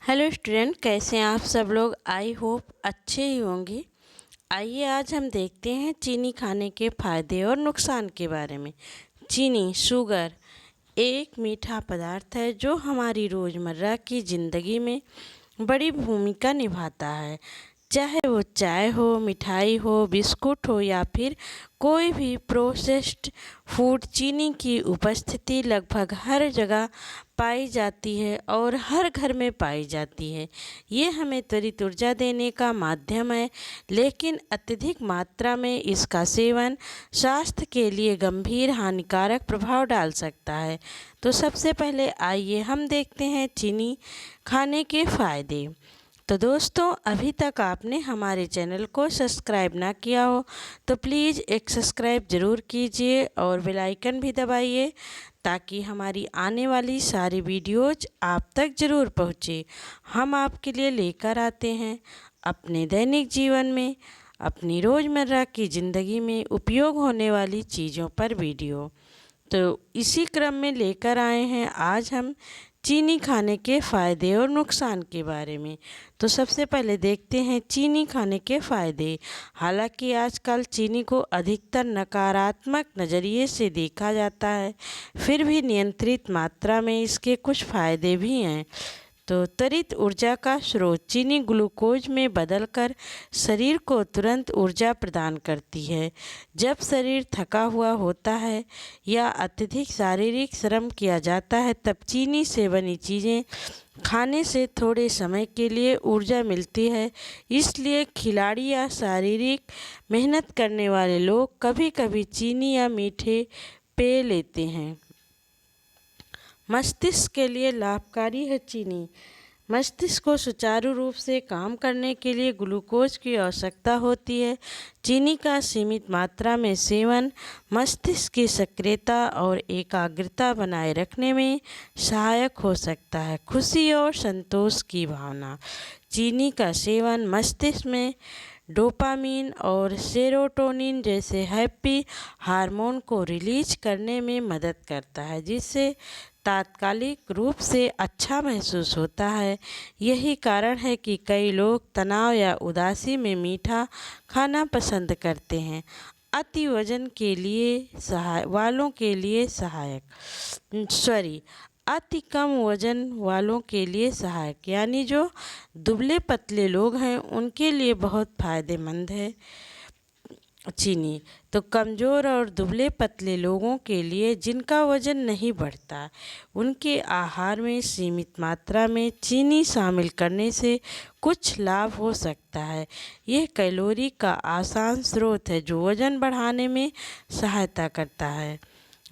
Hello student, कैसे हैं आप सब लोग। आई होप अच्छे ही होंगे। आइए आज हम देखते हैं चीनी खाने के फ़ायदे और नुकसान के बारे में। चीनी शुगर एक मीठा पदार्थ है जो हमारी रोज़मर्रा की ज़िंदगी में बड़ी भूमिका निभाता है। चाहे वो चाय हो, मिठाई हो, बिस्कुट हो या फिर कोई भी प्रोसेस्ड फूड, चीनी की उपस्थिति लगभग हर जगह पाई जाती है और हर घर में पाई जाती है। ये हमें त्वरित ऊर्जा देने का माध्यम है, लेकिन अत्यधिक मात्रा में इसका सेवन स्वास्थ्य के लिए गंभीर हानिकारक प्रभाव डाल सकता है। तो सबसे पहले आइए हम देखते हैं चीनी खाने के फ़ायदे। तो दोस्तों, अभी तक आपने हमारे चैनल को सब्सक्राइब ना किया हो तो प्लीज़ एक सब्सक्राइब ज़रूर कीजिए और बेल आइकन भी दबाइए ताकि हमारी आने वाली सारी वीडियोज आप तक ज़रूर पहुँचे। हम आपके लिए लेकर आते हैं अपने दैनिक जीवन में, अपनी रोज़मर्रा की ज़िंदगी में उपयोग होने वाली चीज़ों पर वीडियो। तो इसी क्रम में लेकर आए हैं आज हम चीनी खाने के फ़ायदे और नुकसान के बारे में। तो सबसे पहले देखते हैं चीनी खाने के फ़ायदे। हालांकि आजकल चीनी को अधिकतर नकारात्मक नज़रिए से देखा जाता है, फिर भी नियंत्रित मात्रा में इसके कुछ फ़ायदे भी हैं। तो त्वरित ऊर्जा का स्रोत। चीनी ग्लूकोज में बदलकर शरीर को तुरंत ऊर्जा प्रदान करती है। जब शरीर थका हुआ होता है या अत्यधिक शारीरिक श्रम किया जाता है, तब चीनी से बनी चीज़ें खाने से थोड़े समय के लिए ऊर्जा मिलती है। इसलिए खिलाड़ी या शारीरिक मेहनत करने वाले लोग कभी कभी चीनी या मीठे पेय लेते हैं। मस्तिष्क के लिए लाभकारी है चीनी। मस्तिष्क को सुचारू रूप से काम करने के लिए ग्लूकोज की आवश्यकता होती है। चीनी का सीमित मात्रा में सेवन मस्तिष्क की सक्रियता और एकाग्रता बनाए रखने में सहायक हो सकता है। खुशी और संतोष की भावना। चीनी का सेवन मस्तिष्क में डोपामीन और सेरोटोनिन जैसे हैप्पी हार्मोन को रिलीज करने में मदद करता है, जिससे तात्कालिक रूप से अच्छा महसूस होता है। यही कारण है कि कई लोग तनाव या उदासी में मीठा खाना पसंद करते हैं। अति वजन के लिए वालों के लिए अति कम वजन वालों के लिए सहायक, यानी जो दुबले पतले लोग हैं उनके लिए बहुत फ़ायदेमंद है चीनी। तो कमज़ोर और दुबले पतले लोगों के लिए जिनका वज़न नहीं बढ़ता, उनके आहार में सीमित मात्रा में चीनी शामिल करने से कुछ लाभ हो सकता है। यह कैलोरी का आसान स्रोत है जो वज़न बढ़ाने में सहायता करता है।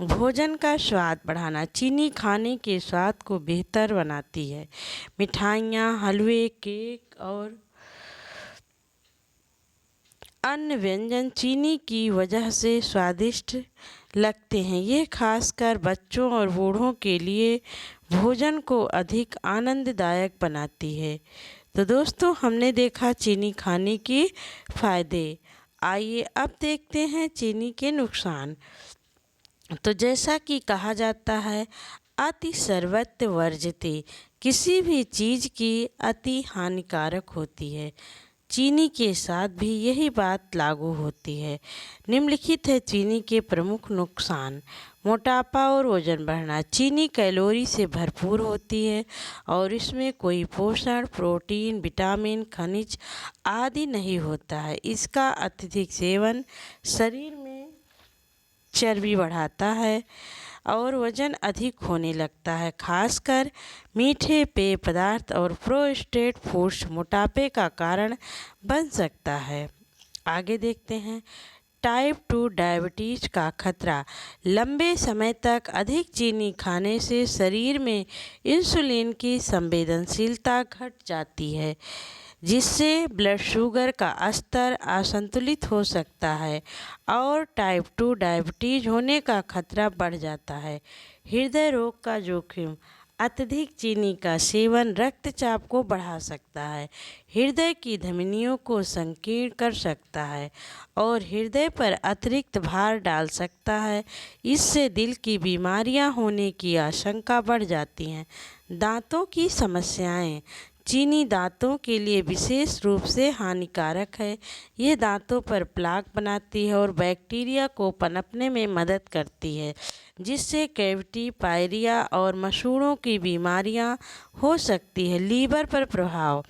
भोजन का स्वाद बढ़ाना। चीनी खाने के स्वाद को बेहतर बनाती है। मिठाइयाँ, हलवे, केक और अन्य व्यंजन चीनी की वजह से स्वादिष्ट लगते हैं। ये खासकर बच्चों और बूढ़ों के लिए भोजन को अधिक आनंददायक बनाती है। तो दोस्तों, हमने देखा चीनी खाने के फ़ायदे। आइए अब देखते हैं चीनी के नुकसान। तो जैसा कि कहा जाता है, अति सर्वत्र वर्जते। किसी भी चीज़ की अति हानिकारक होती है। चीनी के साथ भी यही बात लागू होती है। निम्नलिखित है चीनी के प्रमुख नुकसान। मोटापा और वजन बढ़ना। चीनी कैलोरी से भरपूर होती है और इसमें कोई पोषण, प्रोटीन, विटामिन, खनिज आदि नहीं होता है। इसका अत्यधिक सेवन शरीर में चर्बी बढ़ाता है और वज़न अधिक होने लगता है। खासकर मीठे पेय पदार्थ और प्रोसेस्ड फूड्स मोटापे का कारण बन सकता है। आगे देखते हैं टाइप 2 डायबिटीज़ का खतरा। लंबे समय तक अधिक चीनी खाने से शरीर में इंसुलिन की संवेदनशीलता घट जाती है, जिससे ब्लड शुगर का स्तर असंतुलित हो सकता है और टाइप 2 डायबिटीज़ होने का खतरा बढ़ जाता है। हृदय रोग का जोखिम। अत्यधिक चीनी का सेवन रक्तचाप को बढ़ा सकता है, हृदय की धमनियों को संकीर्ण कर सकता है और हृदय पर अतिरिक्त भार डाल सकता है। इससे दिल की बीमारियां होने की आशंका बढ़ जाती हैं। दांतों की समस्याएं। चीनी दांतों के लिए विशेष रूप से हानिकारक है। ये दांतों पर प्लाक बनाती है और बैक्टीरिया को पनपने में मदद करती है, जिससे कैविटी, पायरिया और मसूड़ों की बीमारियां हो सकती है। लीवर पर प्रभाव।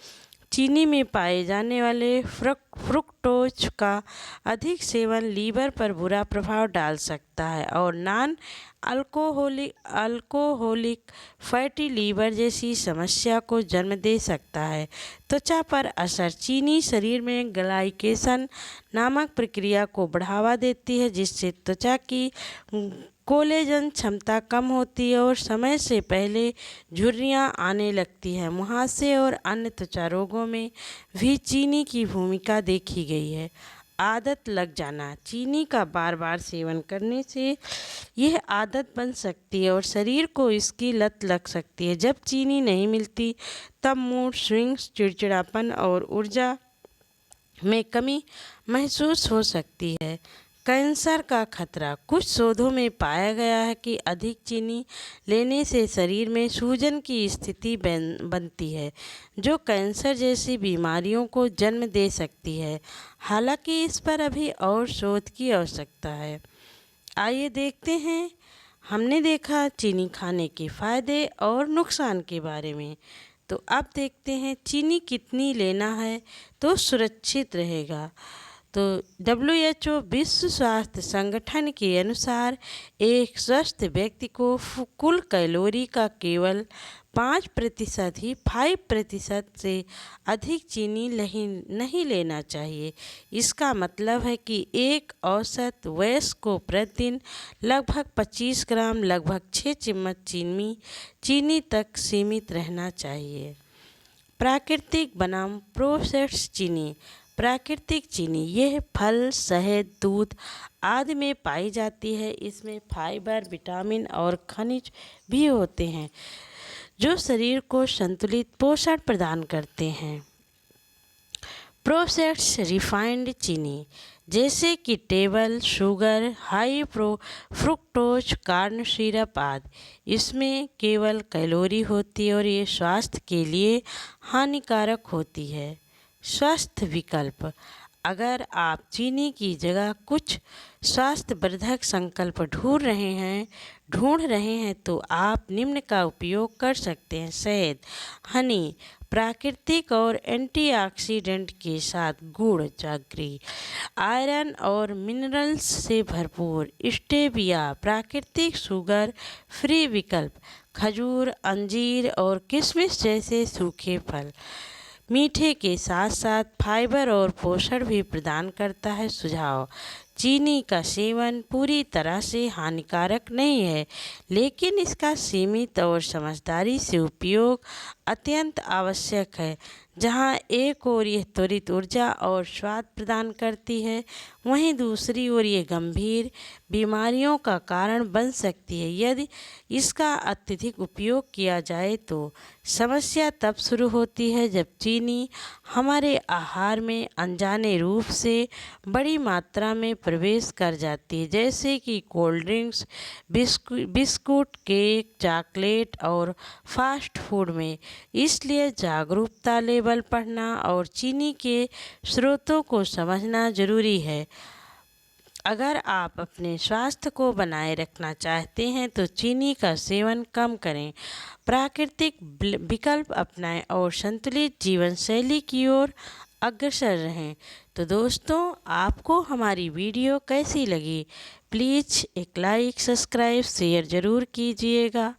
चीनी में पाए जाने वाले फ्रुक्टोज का अधिक सेवन लीवर पर बुरा प्रभाव डाल सकता है और नॉन अल्कोहलिक फैटी लीवर जैसी समस्या को जन्म दे सकता है। त्वचा पर असर। चीनी शरीर में ग्लाइकेशन नामक प्रक्रिया को बढ़ावा देती है, जिससे त्वचा की कोलेजन क्षमता कम होती है और समय से पहले झुर्रियाँ आने लगती हैं। मुहासे और अन्य त्वचा रोगों में भी चीनी की भूमिका देखी गई है। आदत लग जाना। चीनी का बार बार सेवन करने से यह आदत बन सकती है और शरीर को इसकी लत लग सकती है। जब चीनी नहीं मिलती तब मूड स्विंग्स, चिड़चिड़ापन और ऊर्जा में कमी महसूस हो सकती है। कैंसर का खतरा। कुछ शोधों में पाया गया है कि अधिक चीनी लेने से शरीर में सूजन की स्थिति बनती है, जो कैंसर जैसी बीमारियों को जन्म दे सकती है। हालांकि इस पर अभी और शोध की आवश्यकता है। आइए देखते हैं। हमने देखा चीनी खाने के फायदे और नुकसान के बारे में। तो अब देखते हैं चीनी कितनी लेना है तो सुरक्षित रहेगा। तो WHO विश्व स्वास्थ्य संगठन के अनुसार एक स्वस्थ व्यक्ति को कुल कैलोरी का केवल 5% ही 5% से अधिक चीनी नहीं लेना चाहिए। इसका मतलब है कि एक औसत वयस्क को प्रतिदिन लगभग 25 ग्राम लगभग 6 चम्मच चीनी तक सीमित रहना चाहिए। प्राकृतिक बनाम प्रोसेस्ड चीनी। प्राकृतिक चीनी यह फल, शहद, दूध आदि में पाई जाती है। इसमें फाइबर, विटामिन और खनिज भी होते हैं, जो शरीर को संतुलित पोषण प्रदान करते हैं। प्रोसेस्ड रिफाइंड चीनी जैसे कि table sugar, high fructose corn syrup आदि, इसमें केवल कैलोरी होती है और ये स्वास्थ्य के लिए हानिकारक होती है। स्वास्थ्य विकल्प। अगर आप चीनी की जगह कुछ स्वास्थ्यवर्धक संकल्प ढूंढ रहे हैं तो आप निम्न का उपयोग कर सकते हैं। शहद, हनी, प्राकृतिक और एंटीऑक्सीडेंट के साथ गुड़, जैगरी, आयरन और मिनरल्स से भरपूर। स्टेविया, प्राकृतिक शुगर फ्री विकल्प, खजूर, अंजीर और किशमिश जैसे सूखे फल मीठे के साथ साथ फाइबर और पोषण भी प्रदान करता है। सुझाव। चीनी का सेवन पूरी तरह से हानिकारक नहीं है, लेकिन इसका सीमित और समझदारी से उपयोग अत्यंत आवश्यक है। जहां एक ओर यह त्वरित ऊर्जा और स्वाद प्रदान करती है, वहीं दूसरी ओर ये गंभीर बीमारियों का कारण बन सकती है। यदि इसका अत्यधिक उपयोग किया जाए तो समस्या तब शुरू होती है जब चीनी हमारे आहार में अनजाने रूप से बड़ी मात्रा में प्रवेश कर जाती है, जैसे कि cold drinks, biscuit, cake, chocolate और फास्ट फूड में। इसलिए जागरूकता लेबल पढ़ना और चीनी के स्रोतों को समझना जरूरी है। अगर आप अपने स्वास्थ्य को बनाए रखना चाहते हैं तो चीनी का सेवन कम करें, प्राकृतिक विकल्प अपनाएं और संतुलित जीवन शैली की ओर अग्रसर रहें। तो दोस्तों, आपको हमारी वीडियो कैसी लगी? प्लीज़ एक लाइक, सब्सक्राइब, शेयर ज़रूर कीजिएगा।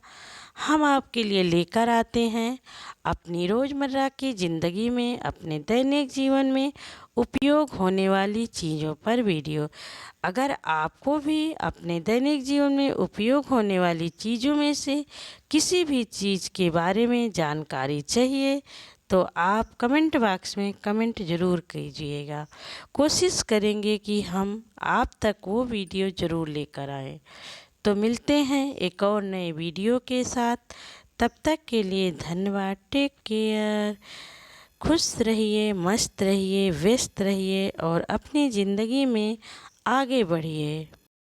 हम आपके लिए लेकर आते हैं अपनी रोज़मर्रा की ज़िंदगी में, अपने दैनिक जीवन में उपयोग होने वाली चीज़ों पर वीडियो। अगर आपको भी अपने दैनिक जीवन में उपयोग होने वाली चीज़ों में से किसी भी चीज़ के बारे में जानकारी चाहिए तो आप कमेंट बॉक्स में कमेंट ज़रूर कीजिएगा। कोशिश करेंगे कि हम आप तक वो वीडियो ज़रूर लेकर आएँ। तो मिलते हैं एक और नए वीडियो के साथ। तब तक के लिए धन्यवाद। Take care. खुश रहिए, मस्त रहिए, व्यस्त रहिए और अपनी ज़िंदगी में आगे बढ़िए।